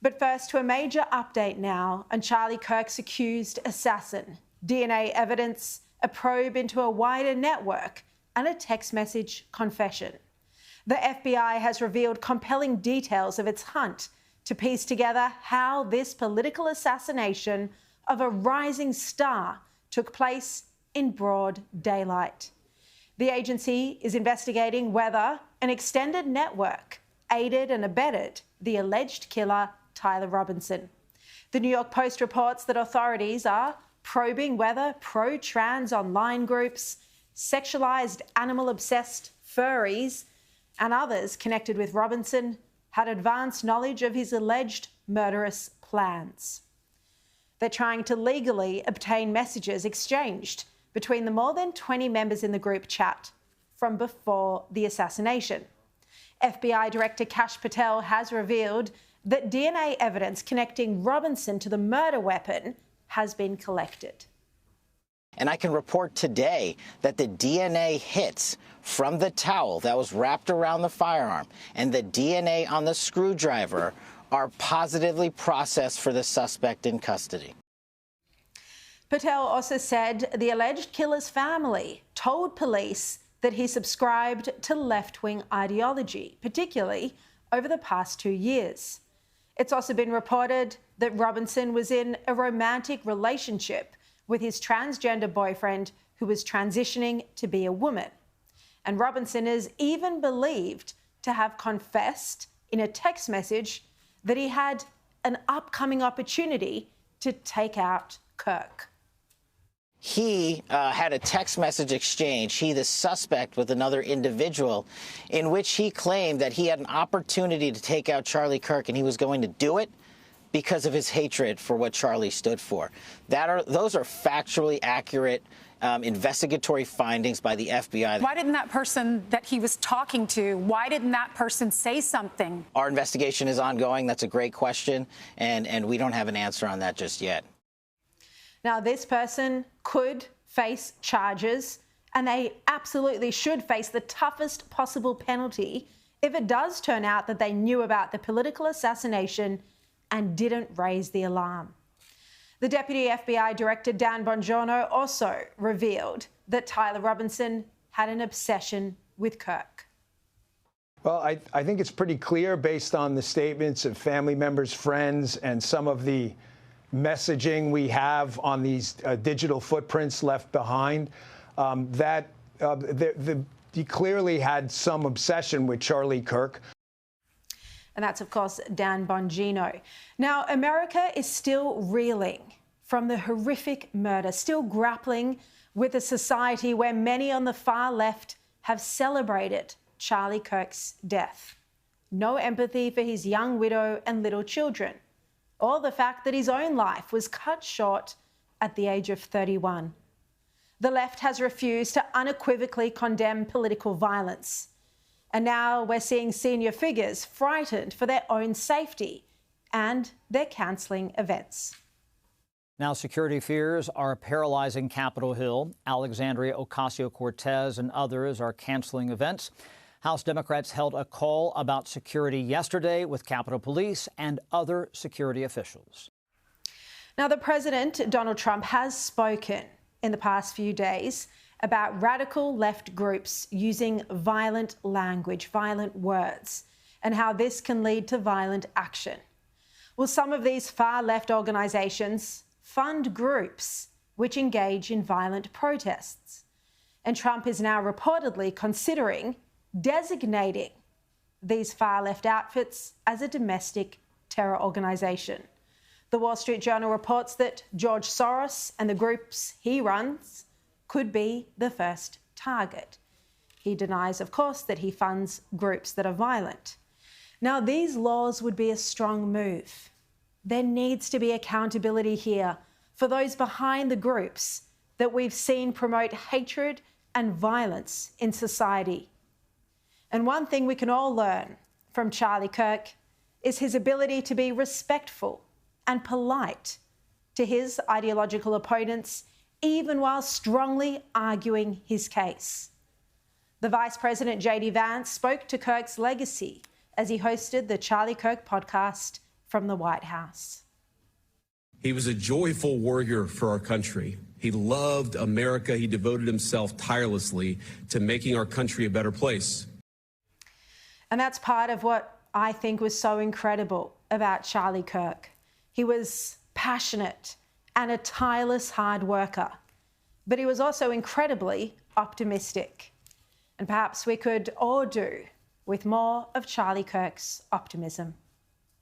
But first, to a major update now on Charlie Kirk's accused assassin. DNA evidence, a probe into a wider network, and a text message confession. The FBI has revealed compelling details of its hunt to piece together how this political assassination of a rising star took place in broad daylight. The agency is investigating whether an extended network aided and abetted the alleged killer, Tyler Robinson. The New York Post reports that authorities are probing whether pro-trans online groups, sexualised animal-obsessed furries, and others connected with Robinson had advanced knowledge of his alleged murderous plans. They're trying to legally obtain messages exchanged between the more than 20 members in the group chat from before the assassination. FBI Director Kash Patel has revealed that DNA evidence connecting Robinson to the murder weapon has been collected. And I can report today that the DNA hits from the towel that was wrapped around the firearm and the DNA on the screwdriver are positively processed for the suspect in custody. Patel also said the alleged killer's family told police that he subscribed to left-wing ideology, particularly over the past 2 years. It's also been reported that Robinson was in a romantic relationship with his transgender boyfriend who was transitioning to be a woman. And Robinson is even believed to have confessed in a text message that he had an upcoming opportunity to take out Kirk. He had a text message exchange, he, the suspect, with another individual, in which he claimed that he had an opportunity to take out Charlie Kirk and he was going to do it because of his hatred for what Charlie stood for. Those are factually accurate investigatory findings by the FBI. Why didn't that person that he was talking to, why didn't that person say something? Our investigation is ongoing. That's a great question, and we don't have an answer on that just yet. Now, this person could face charges, and they absolutely should face the toughest possible penalty if it does turn out that they knew about the political assassination and didn't raise the alarm. The Deputy FBI Director, Dan Bongiorno, also revealed that Tyler Robinson had an obsession with Kirk. Well, I think it's pretty clear based on the statements of family members, friends, and some of the messaging we have on these digital footprints left behind, that he clearly had some obsession with Charlie Kirk. And that's, of course, Dan Bongino. Now, America is still reeling from the horrific murder, still grappling with a society where many on the far left have celebrated Charlie Kirk's death. No empathy for his young widow and little children, or the fact that his own life was cut short at the age of 31. The left has refused to unequivocally condemn political violence. And now we're seeing senior figures frightened for their own safety, and they're cancelling events. Now, security fears are paralyzing Capitol Hill. Alexandria Ocasio-Cortez and others are canceling events. House Democrats held a call about security yesterday with Capitol Police and other security officials. Now, the President, Donald Trump, has spoken in the past few days about radical left groups using violent language, violent words, and how this can lead to violent action. Well, some of these far left organisations fund groups which engage in violent protests. And Trump is now reportedly considering designating these far left outfits as a domestic terror organisation. The Wall Street Journal reports that George Soros and the groups he runs could be the first target. He denies, of course, that he funds groups that are violent. Now, these laws would be a strong move. There needs to be accountability here for those behind the groups that we've seen promote hatred and violence in society. And one thing we can all learn from Charlie Kirk is his ability to be respectful and polite to his ideological opponents, even while strongly arguing his case. The Vice President, J.D. Vance, spoke to Kirk's legacy as he hosted the Charlie Kirk podcast from the White House. He was a joyful warrior for our country. He loved America. He devoted himself tirelessly to making our country a better place. And that's part of what I think was so incredible about Charlie Kirk. He was passionate and a tireless hard worker, but he was also incredibly optimistic. And perhaps we could all do with more of Charlie Kirk's optimism.